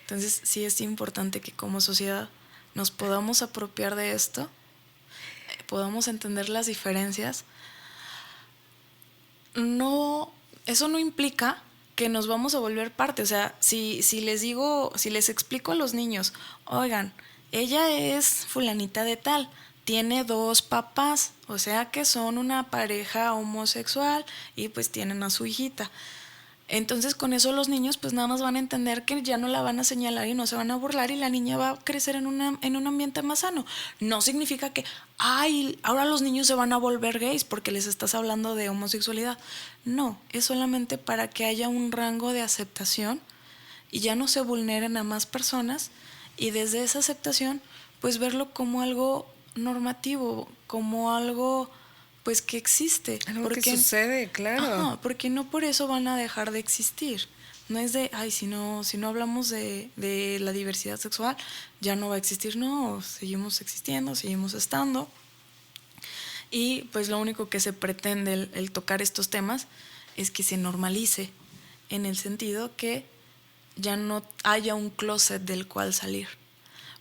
Entonces, sí es importante que como sociedad nos podamos apropiar de esto, podamos entender las diferencias. No, eso no implica que nos vamos a volver parte. O sea, si les explico a los niños, oigan, ella es fulanita de tal, tiene 2 papás, o sea que son una pareja homosexual y pues tienen a su hijita. Entonces con eso los niños pues nada más van a entender que ya no la van a señalar y no se van a burlar, y la niña va a crecer en un ambiente más sano. No significa que, ahora los niños se van a volver gays porque les estás hablando de homosexualidad. No, es solamente para que haya un rango de aceptación y ya no se vulneren a más personas, y desde esa aceptación pues verlo como algo normativo, como algo pues que existe. Algo que sucede, claro. Ajá, porque no por eso van a dejar de existir. No es de, si no hablamos de la diversidad sexual, ya no va a existir. No, seguimos existiendo, seguimos estando. Y pues lo único que se pretende el tocar estos temas es que se normalice, en el sentido que ya no haya un closet del cual salir.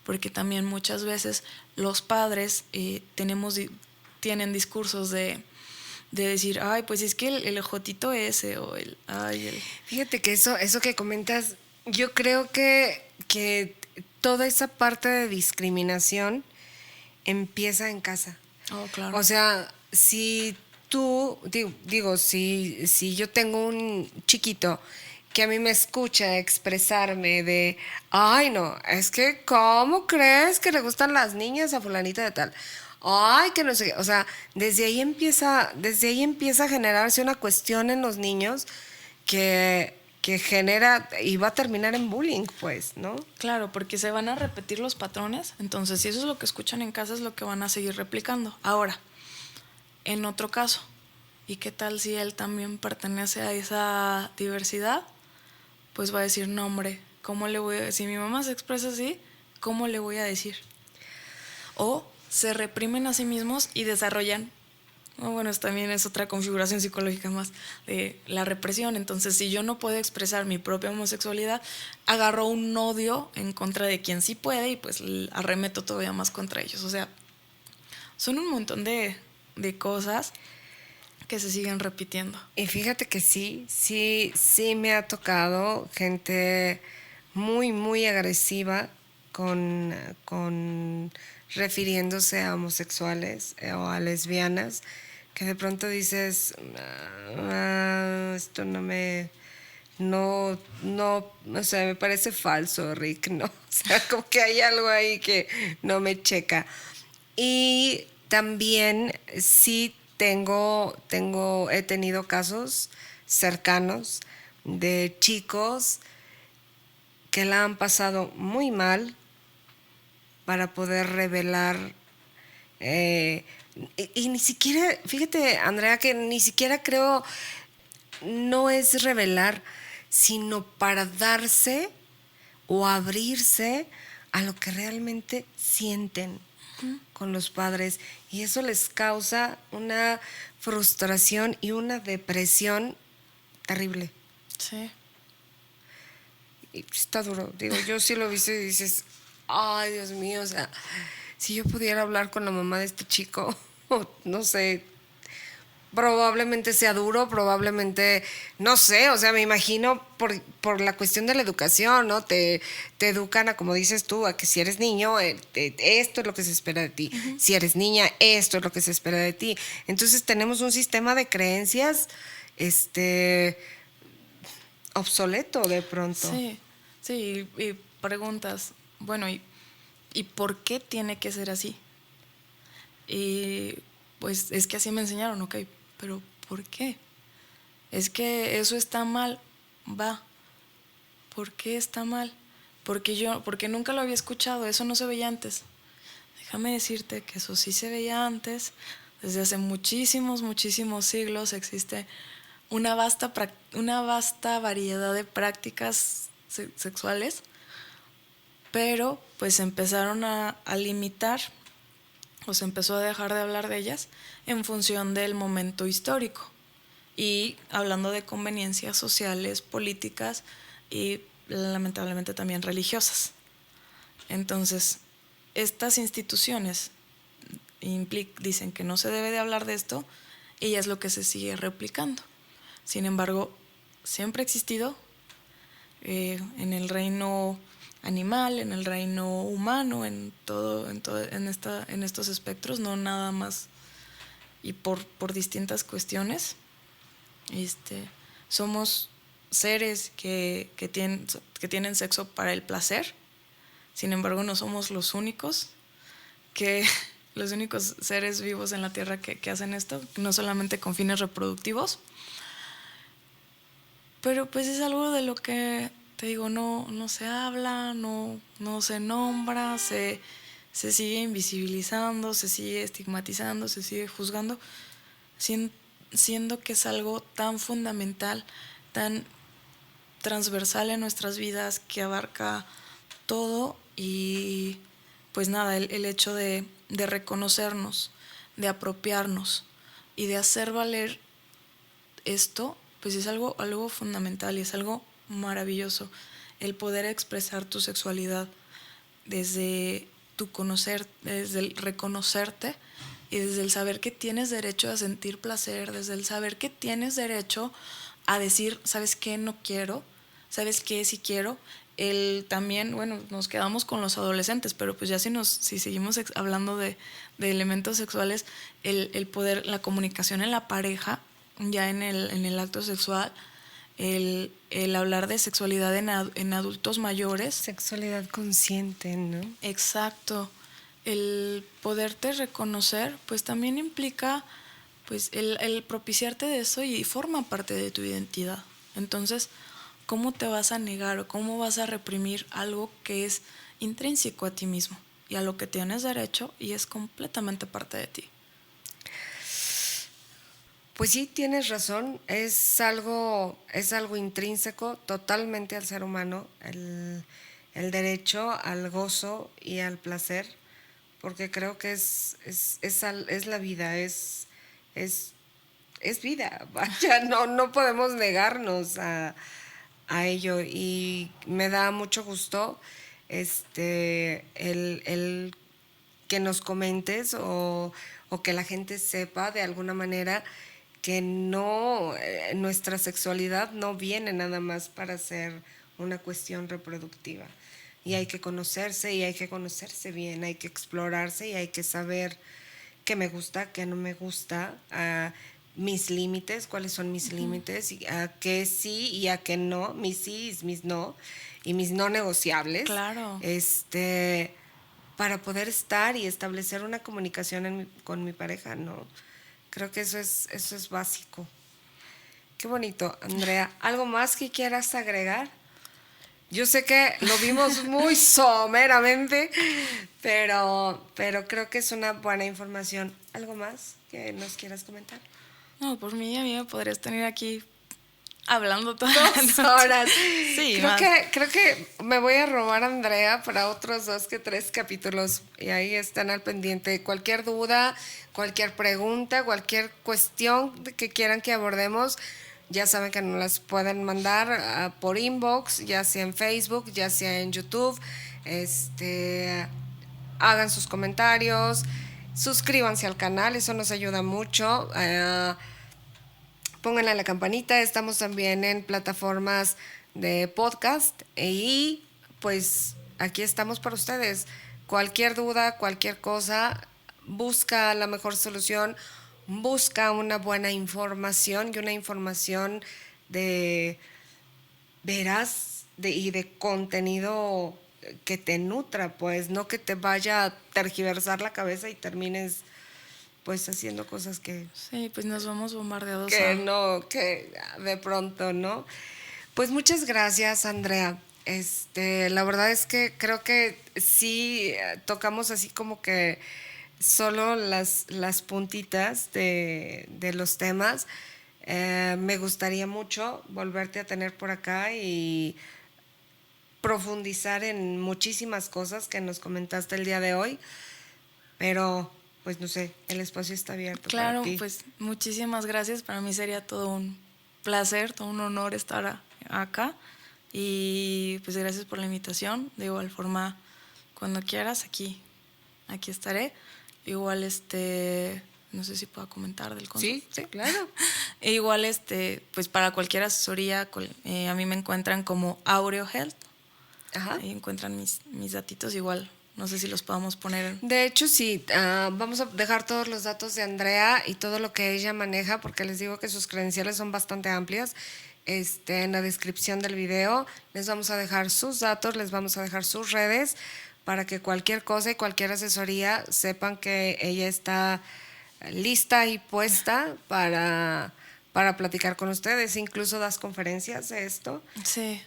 Porque también muchas veces los padres tienen discursos de decir, pues es que el jotito ese, o Fíjate que eso que comentas, yo creo que toda esa parte de discriminación empieza en casa. Oh, claro. O sea, si tú, si yo tengo un chiquito que a mí me escucha expresarme de, no, es que, ¿cómo crees que le gustan las niñas a fulanita de tal? Que no sé qué. O sea, desde ahí empieza a generarse una cuestión en los niños que genera y va a terminar en bullying, pues, ¿no? Claro, porque se van a repetir los patrones. Entonces, si eso es lo que escuchan en casa, es lo que van a seguir replicando. Ahora, en otro caso, ¿y qué tal si él también pertenece a esa diversidad? pues va a decir, no hombre, ¿cómo le voy a...? Si mi mamá se expresa así, ¿cómo le voy a decir? O se reprimen a sí mismos y desarrollan, bueno, esto también es otra configuración psicológica más de la represión. Entonces, si yo no puedo expresar mi propia homosexualidad, agarro un odio en contra de quien sí puede y pues arremeto todavía más contra ellos. O sea, son un montón de cosas que se siguen repitiendo. Y fíjate que sí me ha tocado gente muy, muy agresiva con refiriéndose a homosexuales o a lesbianas, que de pronto dices, esto no, o sea, me parece falso, Rick, ¿no? O sea, como que hay algo ahí que no me checa. Y también sí he tenido casos cercanos de chicos que la han pasado muy mal para poder revelar. Y ni siquiera, fíjate, Andrea, que ni siquiera creo, no es revelar, sino para darse o abrirse a lo que realmente sienten con los padres. Y eso les causa una frustración y una depresión terrible. Sí. Y está duro. Digo, yo sí lo he visto y dices, ay, Dios mío, o sea, si yo pudiera hablar con la mamá de este chico, no sé, probablemente sea duro, probablemente, no sé, o sea, me imagino por la cuestión de la educación, ¿no? Te educan a, como dices tú, a que si eres niño, esto es lo que se espera de ti. Uh-huh. Si eres niña, esto es lo que se espera de ti. Entonces tenemos un sistema de creencias, obsoleto de pronto. Sí, y preguntas, bueno, ¿y por qué tiene que ser así? Y pues es que así me enseñaron, ok, pero ¿por qué? Es que eso está mal, va. ¿Por qué está mal? Porque nunca lo había escuchado, eso no se veía antes. Déjame decirte que eso sí se veía antes. Desde hace muchísimos, muchísimos siglos existe una vasta variedad de prácticas sexuales, pero pues empezaron a limitar o se empezó a dejar de hablar de ellas en función del momento histórico y hablando de conveniencias sociales, políticas y lamentablemente también religiosas. Entonces, estas instituciones dicen que no se debe de hablar de esto y es lo que se sigue replicando. Sin embargo, siempre ha existido en el reino animal, en el reino humano, en estos espectros, no nada más y por distintas cuestiones. Somos seres que tienen sexo para el placer, sin embargo no somos los únicos seres vivos en la Tierra que hacen esto, no solamente con fines reproductivos, pero pues es algo de lo que te digo, no se habla, no se nombra, se sigue invisibilizando, se sigue estigmatizando, se sigue juzgando, siendo que es algo tan fundamental, tan transversal en nuestras vidas, que abarca todo. Y pues nada, el hecho de reconocernos, de apropiarnos y de hacer valer esto, pues es algo fundamental y es algo maravilloso, el poder expresar tu sexualidad desde tu conocer, desde el reconocerte y desde el saber que tienes derecho a sentir placer, desde el saber que tienes derecho a decir, ¿sabes qué? No quiero, ¿sabes qué? Sí quiero. También, bueno, nos quedamos con los adolescentes, pero pues ya si seguimos hablando de elementos sexuales, el poder, la comunicación en la pareja, ya en el acto sexual, el hablar de sexualidad en adultos mayores. Sexualidad consciente, ¿no? Exacto. El poderte reconocer, pues también implica pues el propiciarte de eso y forma parte de tu identidad. Entonces, ¿cómo te vas a negar o cómo vas a reprimir algo que es intrínseco a ti mismo y a lo que tienes derecho y es completamente parte de ti? Pues sí, tienes razón, es algo intrínseco totalmente al ser humano, el derecho al gozo y al placer, porque creo que es la vida, es, es vida, vaya, no podemos negarnos a ello, y me da mucho gusto el que nos comentes o que la gente sepa de alguna manera que no, nuestra sexualidad no viene nada más para ser una cuestión reproductiva. Y hay que conocerse y hay que conocerse bien, hay que explorarse y hay que saber qué me gusta, qué no me gusta, mis límites, cuáles son mis límites, y a qué sí y a qué no, mis sí y mis no, y mis no negociables. Claro. Para poder estar y establecer una comunicación con mi pareja, ¿no? Creo que eso es básico. Qué bonito, Andrea. ¿Algo más que quieras agregar? Yo sé que lo vimos muy someramente, pero creo que es una buena información. ¿Algo más que nos quieras comentar? No, por mí, a mí me podrías tener aquí hablando toda 2 horas. Sí, creo que me voy a robar a Andrea para otros 2 que 3 capítulos, y ahí están al pendiente. Cualquier duda, cualquier pregunta, cualquier cuestión que quieran que abordemos, ya saben que nos las pueden mandar por inbox, ya sea en Facebook, ya sea en YouTube. Hagan sus comentarios, suscríbanse al canal, eso nos ayuda mucho. Pónganle a la campanita, estamos también en plataformas de podcast y pues aquí estamos para ustedes. Cualquier duda, cualquier cosa, busca la mejor solución, busca una buena información y una información de veraz y de contenido que te nutra, pues no que te vaya a tergiversar la cabeza y termines pues haciendo cosas Sí, pues nos vamos bombardeados que de pronto, ¿no? Pues muchas gracias, Andrea. La verdad es que creo que sí tocamos así como que solo las puntitas de los temas. Me gustaría mucho volverte a tener por acá y profundizar en muchísimas cosas que nos comentaste el día de hoy, pero pues no sé, el espacio está abierto Claro, para ti. pues muchísimas gracias. Para mí sería todo un placer, todo un honor estar acá. Y pues gracias por la invitación. De igual forma, cuando quieras, aquí estaré. Igual no sé si puedo comentar del consultorio. Sí, claro. E igual pues para cualquier asesoría, a mí me encuentran como Aureo Health. Ajá. Ahí encuentran mis datitos igual. No sé si los podamos poner. De hecho, sí, vamos a dejar todos los datos de Andrea y todo lo que ella maneja, porque les digo que sus credenciales son bastante amplias. En la descripción del video les vamos a dejar sus datos, les vamos a dejar sus redes, para que cualquier cosa y cualquier asesoría sepan que ella está lista y puesta para platicar con ustedes. Incluso das conferencias de esto. Sí.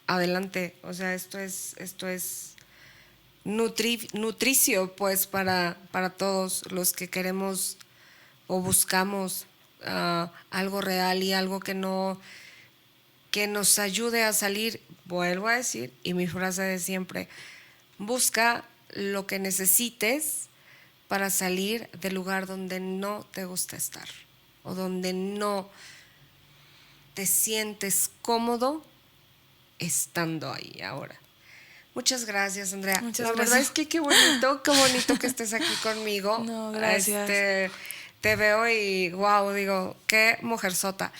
Adelante, o sea, esto es nutricio, pues, para todos los que queremos o buscamos algo real y algo que nos ayude a salir. Vuelvo a decir, y mi frase de siempre: busca lo que necesites para salir del lugar donde no te gusta estar o donde no te sientes cómodo estando ahí ahora. Muchas gracias, Andrea. Muchas La gracias. verdad es que qué bonito que estés aquí conmigo. No, gracias. Te veo y wow, digo, qué mujerzota.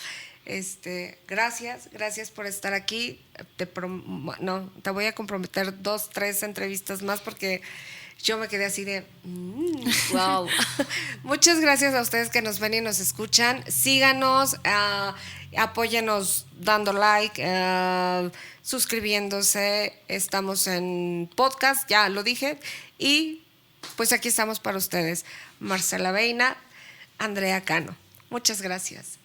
Gracias por estar aquí. Te voy a comprometer 2, 3 entrevistas más, porque yo me quedé así de wow. Muchas gracias a ustedes que nos ven y nos escuchan. Síganos, apóyenos dando like, suscribiéndose. Estamos en podcast, ya lo dije, y pues aquí estamos para ustedes. Marcela Veina, Andrea Cano. Muchas gracias.